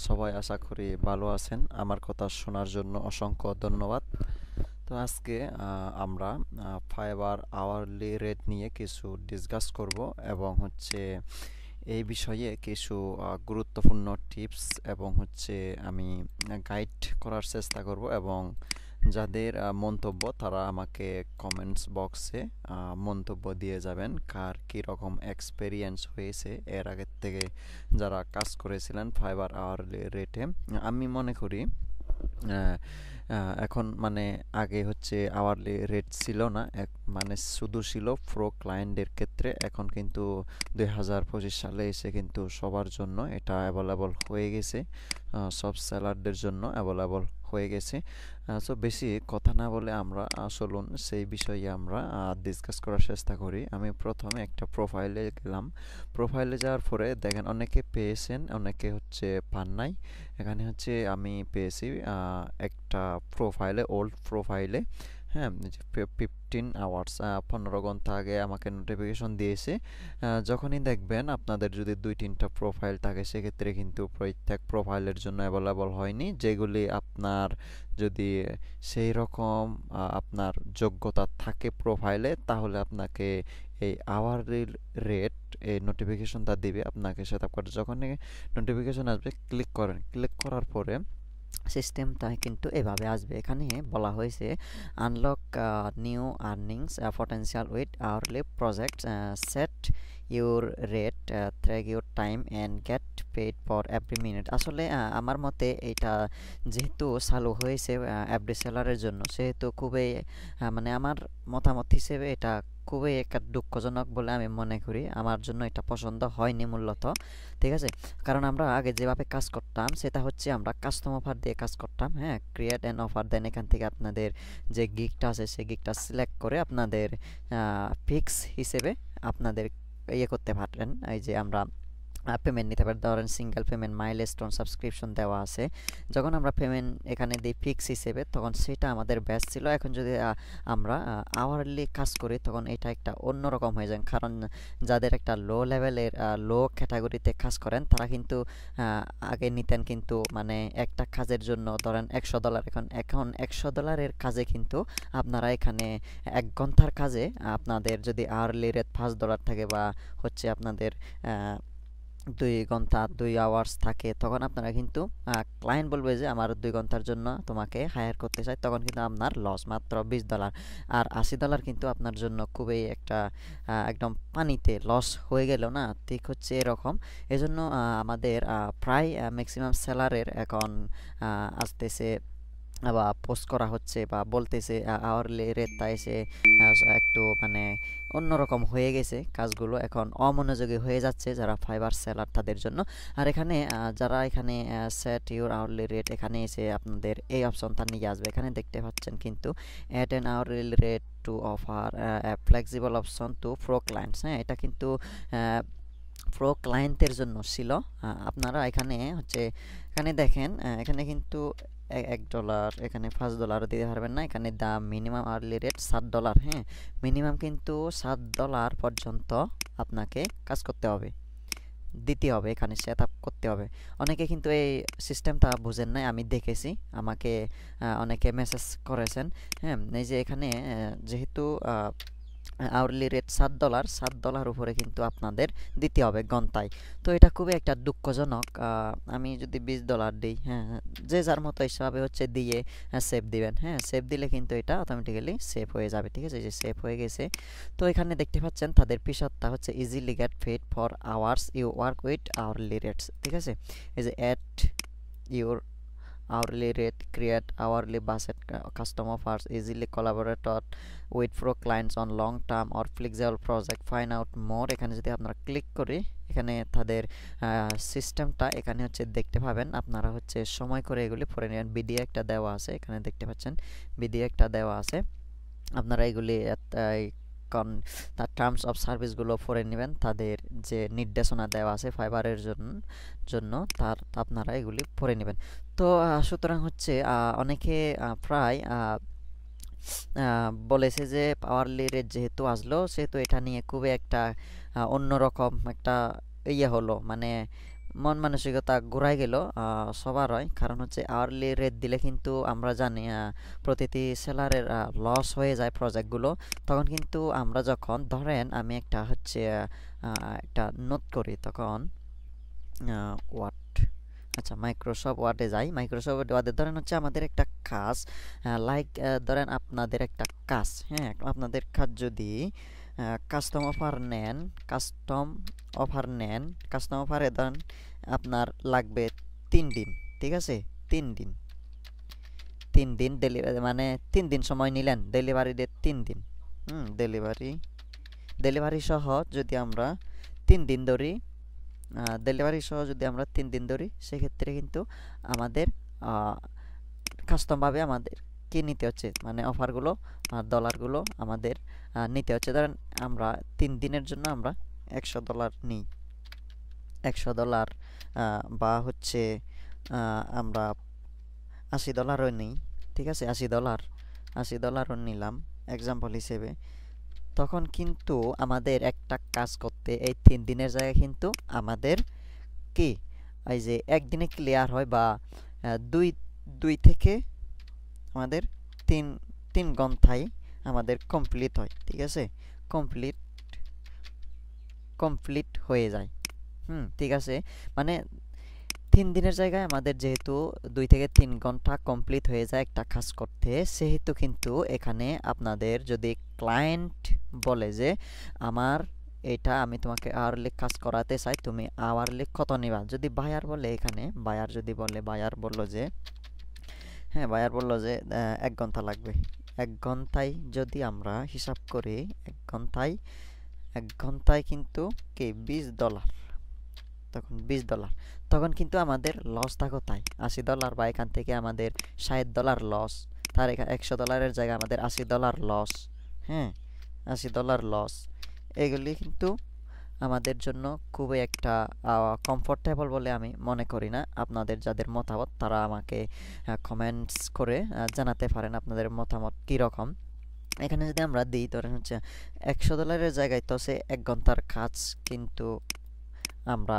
সবাই আশা করি ভালো আছেন। আমার কথা শোনার জন্য অসংখ্য ধন্যবাদ। তো আজকে আমরা ফাইবার আওয়ারলি রেট নিয়ে কিছু ডিসকাস করব এবং হচ্ছে এই বিষয়ে কিছু গুরুত্বপূর্ণ টিপস এবং হচ্ছে আমি গাইড করার চেষ্টা করব এবং যাদের মন্তব্য তারা আমাকে কমেন্টস বক্সে মন্তব্য দিয়ে যাবেন কার কীরকম এক্সপেরিয়েন্স হয়েছে এর আগের থেকে যারা কাজ করেছিলেন ফাইবার আওয়ারলি রেটে। আমি মনে করি আহ, এখন মানে আগে হচ্ছে আওয়ারলি রেট ছিল না, মানে শুধু ছিল প্রো ক্লায়েন্টদের ক্ষেত্রে। এখন কিন্তু 2025 সালে এসে কিন্তু সবার জন্য এটা অ্যাভেলেবল হয়ে গেছে, সব সেলারদের জন্য অ্যাভেলেবল হয়ে গেছে। সো বেশি কথা না বলে আমরা চলুন সেই বিষয়ে আমরা ডিসকাস করার চেষ্টা করি। আমি প্রথমে একটা প্রোফাইলে গেলাম। প্রোফাইলে যাওয়ার পরে দেখেন অনেকে পেয়েছেন, অনেকে হচ্ছে পান নাই। এখানে হচ্ছে আমি পেয়েছি একটা প্রোফাইলে, ওল্ড প্রোফাইলে, হ্যাঁ, 15 আওয়ার্স, 15 ঘন্টা আগে আমাকে নোটিফিকেশন দিয়েছে। যখনই দেখবেন আপনাদের যদি 2-3টা প্রোফাইল থাকে সেক্ষেত্রে কিন্তু প্রত্যেক প্রোফাইলের জন্য অ্যাভেলেবল হয়নি। যেগুলি আপনার যদি সেই রকম আপনার যোগ্যতা থাকে প্রোফাইলে, তাহলে আপনাকে এই আওয়ারলি রেট এই নোটিফিকেশনটা দিবে আপনাকে সেট আপ করতে। যখনই নোটিফিকেশন আসবে ক্লিক করেন, ক্লিক করার পরে সিস্টেমটা কিন্তু এভাবে আসবে। এখানে বলা হয়েছে unlock new earnings potential with hourly project, set your rate, track your time and get paid for every minute. আসলে আমার মতে এটা যেহেতু চালু হয়েছে এভরি সেলারের জন্য, সেহেতু খুবই মানে আমার মতামত হিসেবে এটা খুবই একটা দুঃখজনক বলে আমি মনে করি। আমার জন্য এটা পছন্দ হয়নি মূলত, ঠিক আছে? কারণ আমরা আগে যেভাবে কাজ করতাম সেটা হচ্ছে আমরা কাস্টম অফার দিয়ে কাজ করতাম, হ্যাঁ, ক্রিয়েট অ্যান অফার, দেন এখান থেকে আপনাদের যে গিগটা আছে সেই গিগটা সিলেক্ট করে আপনাদের ফিক্স হিসেবে আপনাদের ইয়ে করতে পারেন। এই যে আমরা পেমেন্ট নিতে পারি, ধরেন সিঙ্গেল পেমেন্ট, মাইলস্টোন, সাবস্ক্রিপশন দেওয়া আছে। যখন আমরা পেমেন্ট এখানে দিই ফিক্স হিসেবে, তখন সেটা আমাদের বেস্ট ছিল। এখন যদি আমরা আওয়ারলি কাজ করি তখন এটা একটা অন্যরকম হয়ে যায়। কারণ যাদের একটা লো লেভেলের লো ক্যাটাগরিতে কাজ করেন তারা কিন্তু আগে নিতেন কিন্তু মানে একটা কাজের জন্য ধরেন $100। এখন এখন $100 কাজে কিন্তু আপনারা এখানে 1 ঘন্টার কাজে আপনাদের যদি আওয়ারলি রেট $5 থাকে বা হচ্ছে আপনাদের 2 ঘন্টা 2 আওয়ার্স থাকে, তখন আপনারা কিন্তু ক্লায়েন্ট বলবে যে আমার 2 ঘন্টার জন্য তোমাকে হায়ার করতে চাই, তখন কিন্তু আপনার লস মাত্র $20। আর $80 কিন্তু আপনার জন্য খুবই একটা একদম পানিতে লস হয়ে গেল না, ঠিক হচ্ছে এরকম। এজন্য আমাদের প্রায় ম্যাক্সিমাম সেলারের এখন আসতেছে বা পোস্ট করা হচ্ছে বা বলতেছে আওয়ারলি রেটটা এসে একটু মানে অন্যরকম হয়ে গেছে। কাজগুলো এখন অমনোযোগী হয়ে যাচ্ছে যারা ফাইবার সেলার তাদের জন্য। আর এখানে যারা এখানে সেট ইউর আওয়ারলি রেট, এখানে এসে আপনাদের এই অপশনটা নিয়ে আসবে। এখানে দেখতে পাচ্ছেন কিন্তু at an hourly rate to offer flexible option to pro clients. হ্যাঁ, এটা কিন্তু প্রো ক্লায়েন্টের জন্য ছিল। আপনারা এখানে হচ্ছে এখানে দেখেন এখানে কিন্তু $1, এখানে $5 দিতে পারবেন না। এখানে দাম মিনিমাম আর্লি রেট $7। হ্যাঁ, মিনিমাম কিন্তু $7 পর্যন্ত আপনাকে কাজ করতে হবে, দিতে হবে, এখানে সেট আপ করতে হবে। অনেকে কিন্তু এই সিস্টেমটা বুঝেন নাই, আমি দেখেছি, আমাকে অনেকে মেসেজ করেছেন। হ্যাঁ, এই যে এখানে যেহেতু আওয়ারলি রেট $7, $7 উপরে কিন্তু আপনাদের দিতে হবে ঘন্টায়। তো এটা খুবই একটা দুঃখজনক। আমি যদি $20 দিই, হ্যাঁ, যে যার মতো হিসাবে হচ্ছে দিয়ে সেভ দিবেন। হ্যাঁ, সেভ দিলে কিন্তু এটা অটোমেটিক্যালি সেভ হয়ে যাবে, ঠিক আছে? এই যে সেভ হয়ে গেছে। তো এখানে দেখতে পাচ্ছেন তাদের পিছনটা হচ্ছে easily get paid for hours you work with hourly rates, ঠিক আছে? এই যে at your hourly rate, create hourly budget, custom offers, easily collaborate with pro clients on long term or flexible project, find out more। এখানে যদি আপনারা click করি, এখানে তাদের সিস্টেমটা এখানে হচ্ছে দেখতে পাবেন। আপনারা হচ্ছে সময় করে এগুলি পড়ে নেবেন। বিডিএ একটা দেওয়া আছে, এখানে দেখতে পাচ্ছেন বিডিএ একটা দেওয়া আছে। আপনারা এগুলি তার টার্মস অফ সার্ভিসগুলো পড়ে নেবেন। তাদের যে নির্দেশনা দেওয়া আছে ফাইবারের জন্য তার আপনারা এগুলি পড়ে নেবেন। তো সুতরাং হচ্ছে অনেকে প্রায় বলেছে যে আওয়ারলি রেট যেহেতু আসলো সেহেতু এটা নিয়ে খুবই একটা অন্যরকম একটা ইয়ে হলো, মানে মন মানসিকতা ঘুরাই গেল সবার হয়। কারণ হচ্ছে আওয়ারলি রেট দিলে কিন্তু আমরা জানি প্রতিটি সেলারের লস হয়ে যায় প্রজেক্টগুলো। তখন কিন্তু আমরা যখন ধরেন আমি একটা হচ্ছে একটা নোট করি তখন ওয়াট আচ্ছা মাইক্রোসফট ওয়ার্ডে যাই। মাইক্রোসফট ওয়ার্ডে ধরেন হচ্ছে আমাদের একটা কাজ লাইক ধরেন আপনাদের একটা কাজ, হ্যাঁ আপনাদের কাজ যদি কাস্টম অফার নেন, কাস্টম অফার নেন, কাস্টম অফারে ধরেন আপনার লাগবে 3 দিন, ঠিক আছে? 3 দিন, 3 দিন ডেলিভারি মানে 3 দিন সময় নিলেন, ডেলিভারি ডেট 3 দিন। ডেলিভারি ডেলিভারি সহ যদি আমরা 3 দিন ধরি, ডেলিভারি সহ যদি আমরা 3 দিন ধরি, সেক্ষেত্রে কিন্তু আমাদের কাস্টমভাবে আমাদের কি নিতে হচ্ছে, মানে অফারগুলো ডলারগুলো আমাদের নিতে হচ্ছে। ধরেন আমরা 3 দিনের জন্য আমরা $100 নিই, $100 বা হচ্ছে আমরা $80ও নিই, ঠিক আছে? $80ও নিলাম এক্সাম্পল হিসেবে। তখন কিন্তু আমাদের একটা কাজ করতে এই 3 দিনের জায়গায় কিন্তু আমাদের কি এই যে একদিনে ক্লিয়ার হয়, বা দুই দুই থেকে আমাদের তিন তিন ঘন্টায় আমাদের কমপ্লিট হয়, ঠিক আছে? কমপ্লিট কমপ্লিট হয়ে যায়। ঠিক আছে, মানে 3 দিনের জায়গায় আমাদের যেহেতু 2 থেকে 3 ঘন্টা কমপ্লিট হয়ে যায় একটা কাজ করতে, সেহেতু কিন্তু এখানে আপনাদের যদি ক্লায়েন্ট বলে যে আমার এটা আমি তোমাকে আওয়ারলি কাজ করাতে চাই, তুমি আওয়ারলি কত নিবা, যদি বায়ার বলে, এখানে বায়ার যদি বলে, বায়ার বলল যে হ্যাঁ বায়ার বলল যে 1 ঘন্টা লাগবে, 1 ঘন্টায় যদি আমরা হিসাব করি, 1 ঘন্টায় কিন্তু কি $20, তখন $20, তখন কিন্তু আমাদের লসটা কোথায়? $80, বা এখান থেকে আমাদের $60 লস, তার এখানে $100 জায়গায় আমাদের $80 লস। হ্যাঁ, $80 লস। এগুলি কিন্তু আমাদের জন্য খুবই একটা কমফোর্টেবল বলে আমি মনে করি না। আপনাদের যাদের মতামত তারা আমাকে কমেন্টস করে জানাতে পারেন আপনাদের মতামত কীরকম। এখানে যদি আমরা দিই ধরেন হচ্ছে $100 জায়গায় তো সে 1 ঘন্টার কাজ কিন্তু আমরা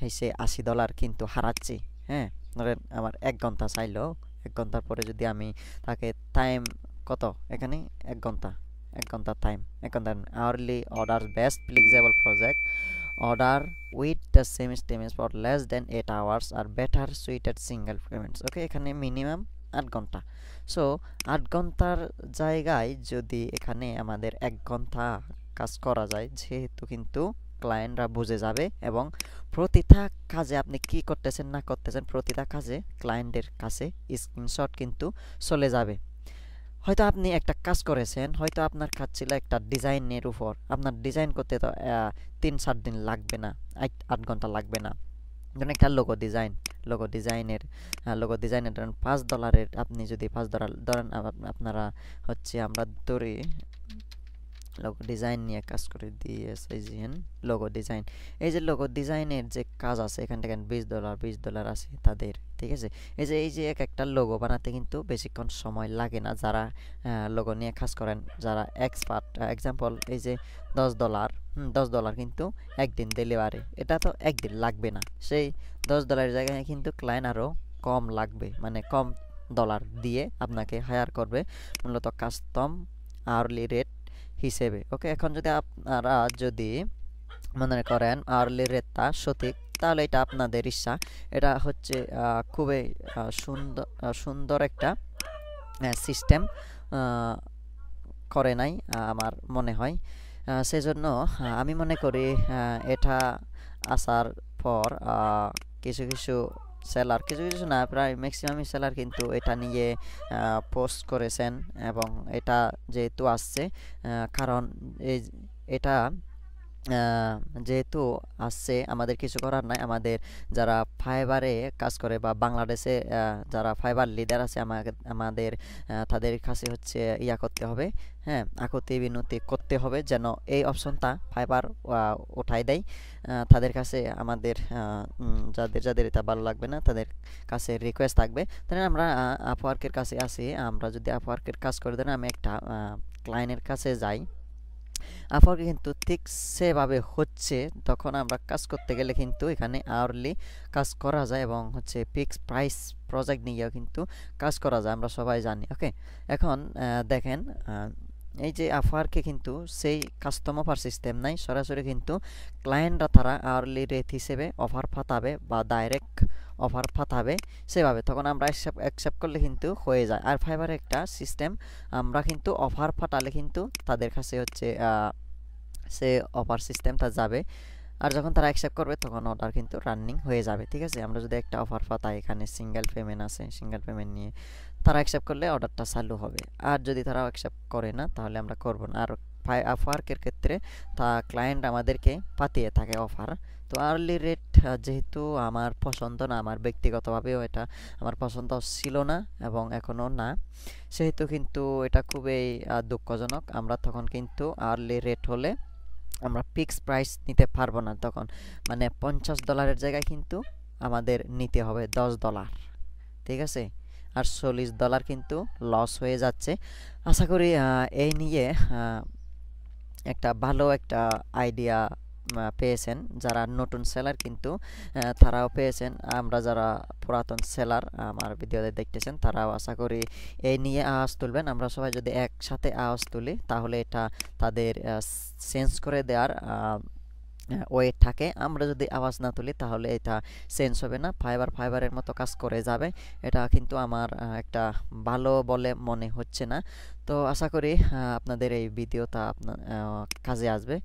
হয়েছে $80 কিন্তু হারাচ্ছি। হ্যাঁ, ধরেন আমার 1 ঘন্টা চাইলো, 1 ঘন্টার পরে যদি আমি তাকে টাইম কত, এখানে 1 ঘন্টা, 1 ঘন্টা টাইম, 1 ঘন্টা hourly order best flexible project order with the same স্টেমেজ ফর লেস দেন 8 hours আর better suited single payments. Okay, এখানে মিনিমাম 8 ঘন্টা। সো 8 ঘন্টার জায়গায় যদি এখানে আমাদের 1 ঘন্টা কাজ করা যায়, যেহেতু কিন্তু ক্লায়েন্টরা বুঝে যাবে এবং প্রতিটা কাজে আপনি কি করতেছেন না করতেছেন, প্রতিটা কাজে ক্লায়েন্টের কাছে স্ক্রিনশট কিন্তু চলে যাবে। হয়তো আপনি একটা কাজ করেছেন, হয়তো আপনার কাজ ছিল একটা ডিজাইনের উপর, আপনার ডিজাইন করতে তো 3-4 দিন লাগবে না, 8 ঘন্টা লাগবে না। ধরেন একটা লোগো ডিজাইনের ধরেন $5 আপনি যদি $5 ধরেন, আপনারা হচ্ছে আমরা ধরি লোগো ডিজাইন নিয়ে কাজ করে ডিএসআইজিএন লোগো ডিজাইন। এই যে লোগো ডিজাইনের যে কাজ আছে, এখান থেকে $20 আছে তাদের, ঠিক আছে? এই যে এক একটা লোগো বানাতে কিন্তু বেশিক্ষণ সময় লাগে না, যারা লোগো নিয়ে কাজ করেন, যারা এক্সপার্ট। এক্সাম্পল এই যে $10, $10 কিন্তু একদিন ডেলিভারি, এটা তো একদিন লাগবে না। সেই $10 জায়গায় কিন্তু ক্লায়েন্ট আরও কম লাগবে, মানে কম ডলার দিয়ে আপনাকে হায়ার করবে, মূলত কাস্টম আওয়ারলি রেট হিসেবে। ওকে, এখন যদি আপনারা যদি মনে করেন আওয়ারলি রেটটা সঠিক, তাহলে এটা আপনাদের ইচ্ছা। এটা হচ্ছে খুবই সুন্দর একটা সিস্টেম করে নাই আমার মনে হয়। সেজন্য আমি মনে করি এটা আসার পর কিছু কিছু সেলার, কিছু কিছু না, প্রায় ম্যাক্সিমামই সেলার কিন্তু এটা নিয়ে পোস্ট করেছেন। এবং এটা যেহেতু আসছে, কারণ এটা যেহেতু আসছে, আমাদের কিছু করার নাই। আমাদের যারা ফাইবারে কাজ করে বা বাংলাদেশে যারা ফাইবার লিডার আছে, আমাদের তাদের কাছে হচ্ছে ইয়া করতে হবে, হ্যাঁ, আকুতি বিনতি করতে হবে যেন এই অপশনটা ফাইবার উঠাই দেয়। তাদের কাছে আমাদের যাদের যাদের এটা ভালো লাগবে না, তাদের কাছে রিকোয়েস্ট থাকবে। তাহলে আমরা আপওয়ার্কের কাছে আসি, আমরা যদি আপওয়ার্কের কাজ করে দেন, আমি একটা ক্লায়েন্টের কাছে যাই, আপওয়ার্কে কিন্তু ঠিক সেভাবে হচ্ছে। তখন আমরা কাজ করতে গেলে কিন্তু এখানে আওয়ারলি কাজ করা যায় এবং হচ্ছে ফিক্সড প্রাইস প্রজেক্ট নিয়েও কিন্তু কাজ করা যায়, আমরা সবাই জানি। ওকে, এখন দেখেন এই যে আপওয়ার্কে কিন্তু সেই কাস্টম অফার সিস্টেম নাই, সরাসরি কিন্তু ক্লায়েন্টরা তারা আওয়ারলি রেট হিসেবে অফার পাঠাবে বা ডাইরেক্ট অফার পাঠাবে সেভাবে, তখন আমরা অ্যাকসেপ্ট করলে কিন্তু হয়ে যায়। আর ফাইবারে একটা সিস্টেম, আমরা কিন্তু অফার পাঠালে কিন্তু তাদের কাছে হচ্ছে সে অফার সিস্টেমটা যাবে, আর যখন তারা অ্যাকসেপ্ট করবে তখন অর্ডার কিন্তু রানিং হয়ে যাবে। ঠিক আছে, আমরা যদি একটা অফার পাঠাই, এখানে সিঙ্গেল পেমেন্ট আছে, সিঙ্গেল পেমেন্ট নিয়ে তারা অ্যাকসেপ্ট করলে অর্ডারটা চালু হবে। আর যদি তারা অ্যাকসেপ্ট করে না তাহলে আমরা করব না। আর আপওয়ার্কের ক্ষেত্রে তা ক্লায়েন্ট আমাদেরকে পাঠিয়ে থাকে অফার। তো আর্লি রেট যেহেতু আমার পছন্দ না, আমার ব্যক্তিগতভাবেও এটা আমার পছন্দ ছিল না এবং এখনও না, সেহেতু কিন্তু এটা খুবই দুঃখজনক। আমরা তখন কিন্তু আর্লি রেট হলে আমরা ফিক্সড প্রাইস নিতে পারবো না, তখন মানে $50 জায়গায় কিন্তু আমাদের নিতে হবে $10। ঠিক আছে, আর $40 কিন্তু লস হয়ে যাচ্ছে। আশা করি এই নিয়ে একটা ভালো একটা আইডিয়া পেয়েছেন যারা নতুন সেলার, কিন্তু তারাও পেয়েছেন। আমরা যারা পুরাতন সেলার আমার ভিডিওতে দেখতেছেন তারাও আশা করি এই নিয়ে আওয়াজ তুলবেন। আমরা সবাই যদি একসাথে আওয়াজ তুলি তাহলে এটা তাদের চেঞ্জ করে দেওয়ার ওয়েট থাকে। আমরা যদি আওয়াজ না তুলি তাহলে এটা চেঞ্জ হবে না, ফাইবারের মতো কাজ করে যাবে। এটা কিন্তু আমার একটা ভালো বলে মনে হচ্ছে না। তো আশা করি আপনাদের এই ভিডিওটা আপনার কাজে আসবে।